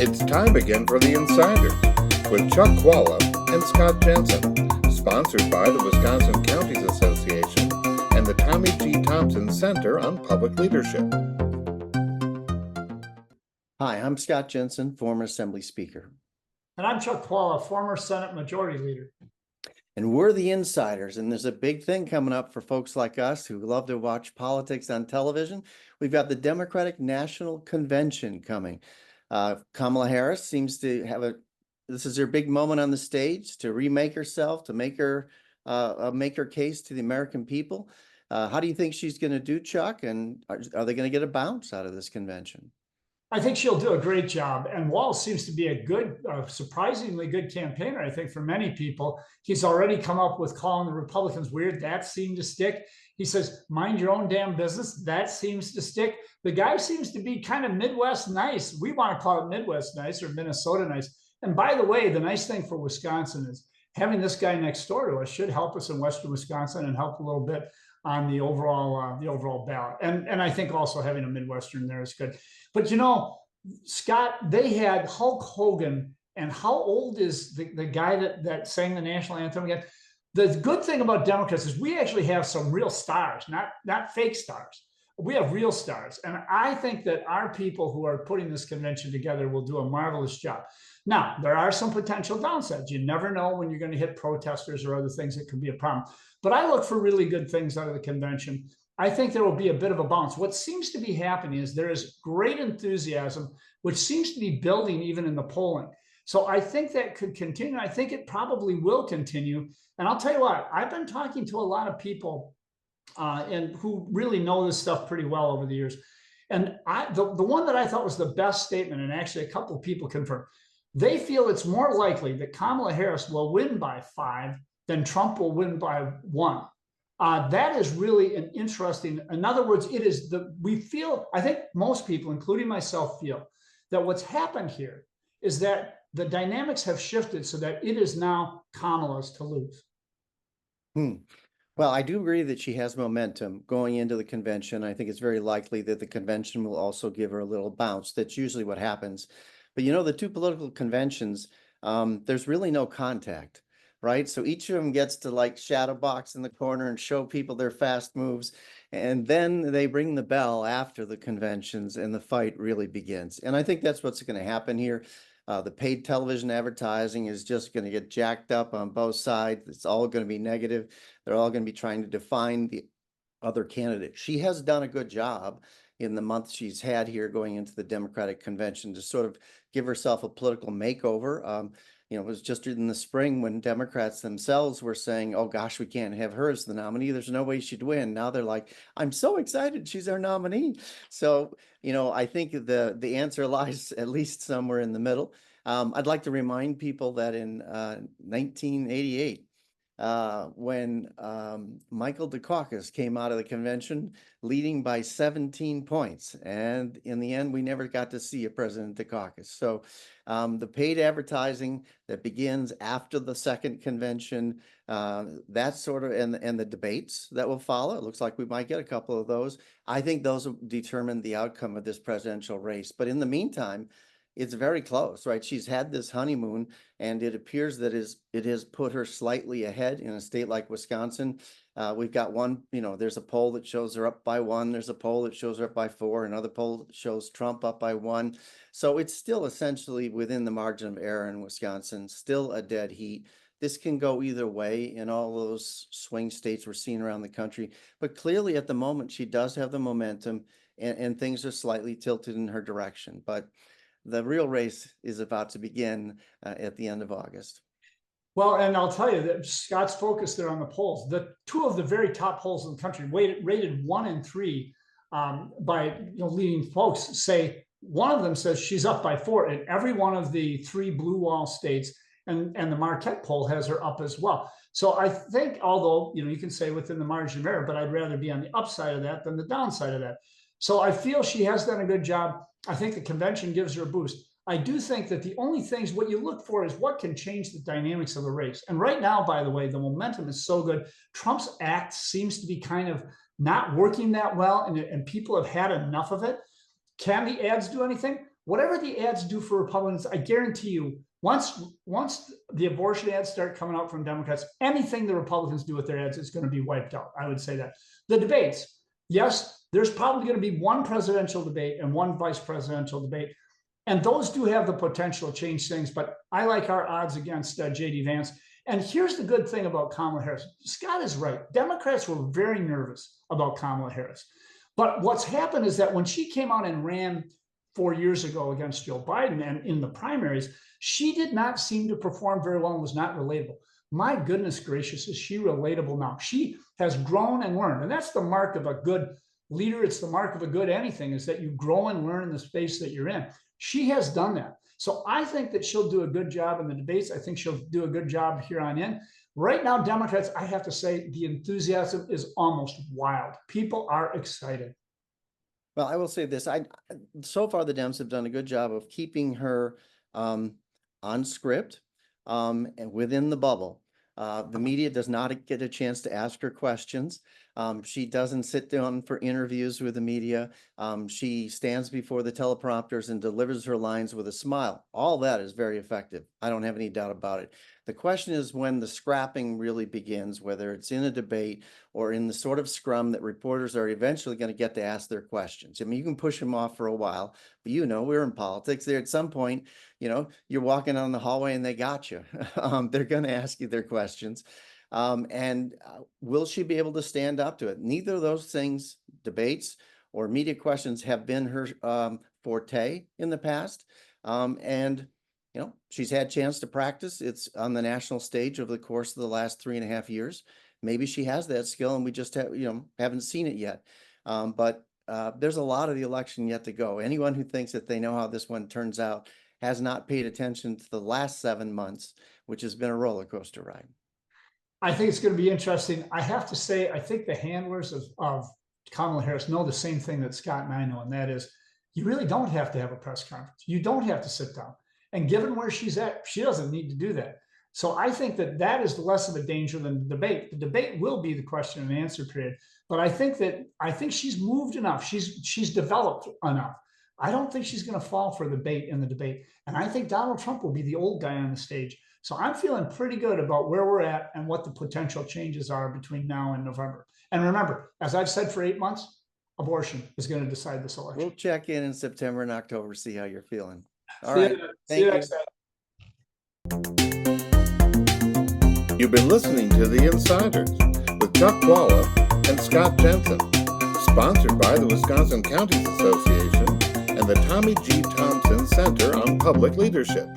It's time again for the Insiders with Chuck Chvala and Scott Jensen, sponsored by the Wisconsin Counties Association and the Tommy G. Thompson Center on Public Leadership. Hi, I'm Scott Jensen, former Assembly Speaker. And I'm Chuck Chvala, former Senate Majority Leader. And we're the Insiders, and there's a big thing coming up for folks like us who love to watch politics on television. We've got the Democratic National Convention coming. Kamala Harris seems to have this is her big moment on the stage to remake herself, to make her case to the American people. How do you think she's going to do, Chuck? And are they going to get a bounce out of this convention? I think she'll do a great job. And Walz seems to be a good, surprisingly good campaigner, I think, for many people. He's already come up with calling the Republicans weird. That seemed to stick. He says, mind your own damn business. That seems to stick. The guy seems to be kind of Midwest nice. We want to call it Midwest nice or Minnesota nice. And by the way, the nice thing for Wisconsin is having this guy next door to us should help us in Western Wisconsin and help a little bit on the overall ballot. And I think also having a Midwestern there is good. But you know, Scott, they had Hulk Hogan, and how old is the guy that sang the national anthem again? The good thing about Democrats is we actually have some real stars, not fake stars. We have real stars. And I think that our people who are putting this convention together will do a marvelous job. Now, there are some potential downsides. You never know when you're going to hit protesters or other things that could be a problem. But I look for really good things out of the convention. I think there will be a bit of a bounce. What seems to be happening is there is great enthusiasm, which seems to be building even in the polling. So I think that could continue. I think it probably will continue. And I'll tell you what, I've been talking to a lot of people and who really know this stuff pretty well over the years. And the one that I thought was the best statement, and actually a couple of people confirmed, they feel it's more likely that Kamala Harris will win by 5 than Trump will win by 1. That is really an interesting, in other words, it is we feel, I think most people, including myself, feel that what's happened here is that the dynamics have shifted so that it is now Kamala's to lose. Well, I do agree that she has momentum going into the convention. I think it's very likely that the convention will also give her a little bounce. That's usually what happens. But you know, the two political conventions, there's really no contact, right? So each of them gets to like shadow box in the corner and show people their fast moves. And then they ring the bell after the conventions and the fight really begins. And I think that's what's going to happen here. The paid television advertising is just going to get jacked up on both sides. It's all going to be negative. They're all going to be trying to define the other candidate. She has done a good job in the month she's had here going into the Democratic convention to sort of give herself a political makeover. You know, it was just in the spring when Democrats themselves were saying, oh gosh, we can't have her as the nominee. There's no way she'd win. Now they're like, I'm so excited she's our nominee. So, you know, I think the answer lies at least somewhere in the middle. I'd like to remind people that in 1988, when Michael Dukakis came out of the convention leading by 17 points. And in the end, we never got to see a President Dukakis. So the paid advertising that begins after the second convention, that sort of, and the debates that will follow, it looks like we might get a couple of those. I think those will determine the outcome of this presidential race. But in the meantime, it's very close, right? She's had this honeymoon, and it appears that it has put her slightly ahead in a state like Wisconsin. We've got one, you know, there's a poll that shows her up by 1. There's a poll that shows her up by 4. Another poll that shows Trump up by 1. So it's still essentially within the margin of error in Wisconsin, still a dead heat. This can go either way in all those swing states we're seeing around the country. But clearly at the moment, she does have the momentum, and things are slightly tilted in her direction. But the real race is about to begin at the end of August. Well, and I'll tell you that Scott's focused there on the polls. The two of the very top polls in the country, rated 1 and 3 by leading folks, say one of them says she's up by 4 in every one of the 3 blue wall states, and the Marquette poll has her up as well. So I think, although you can say within the margin of error, but I'd rather be on the upside of that than the downside of that. So I feel she has done a good job. I think the convention gives her a boost. I do think that the only things, what you look for is what can change the dynamics of the race. And right now, by the way, the momentum is so good. Trump's act seems to be kind of not working that well, and people have had enough of it. Can the ads do anything? whatever the ads do for Republicans, I guarantee you, once the abortion ads start coming out from Democrats, anything the Republicans do with their ads is going to be wiped out. I would say that. The debates, yes, there's probably going to be one presidential debate and one vice presidential debate. And those do have the potential to change things, but I like our odds against J.D. Vance. And here's the good thing about Kamala Harris. Scott is right. Democrats were very nervous about Kamala Harris. But what's happened is that when she came out and ran 4 years ago against Joe Biden and in the primaries, she did not seem to perform very well and was not relatable. My goodness gracious, is she relatable now? She has grown and learned. And that's the mark of a good leader. It's the mark of a good anything, is that you grow and learn in the space that you're in. She has done that. So I think that she'll do a good job in the debates. I think she'll do a good job here on in. Right now, Democrats, I have to say, the enthusiasm is almost wild. People are excited. Well, I will say this. So far the Dems have done a good job of keeping her on script and within the bubble. The media does not get a chance to ask her questions. She doesn't sit down for interviews with the media. She stands before the teleprompters and delivers her lines with a smile. All that is very effective. I don't have any doubt about it. The question is when the scrapping really begins, whether it's in a debate or in the sort of scrum that reporters are eventually going to get to ask their questions. I mean, you can push them off for a while, but we're in politics. There at some point, you're walking down the hallway and they got you. They're going to ask you their questions. And will she be able to stand up to it? Neither of those things, debates or media questions, have been her forte in the past. She's had a chance to practice. It's on the national stage over the course of the last 3.5 years. Maybe she has that skill and we just haven't seen it yet. But there's a lot of the election yet to go. Anyone who thinks that they know how this one turns out has not paid attention to the last 7 months, which has been a roller coaster ride. I think it's going to be interesting. I have to say, I think the handlers of Kamala Harris know the same thing that Scott and I know, and that is you really don't have to have a press conference. You don't have to sit down. And given where she's at, she doesn't need to do that. So I think that is less of a danger than the debate. The debate will be the question and answer period. But I think she's moved enough. She's developed enough. I don't think she's going to fall for the bait in the debate. And I think Donald Trump will be the old guy on the stage. So I'm feeling pretty good about where we're at and what the potential changes are between now and November. And remember, as I've said for 8 months, abortion is going to decide this election. We'll check in September and October, see how you're feeling. All See right. you Thank you. next time. You've been listening to The Insiders with Chuck Chvala and Scott Jensen, sponsored by the Wisconsin Counties Association and the Tommy G. Thompson Center on Public Leadership.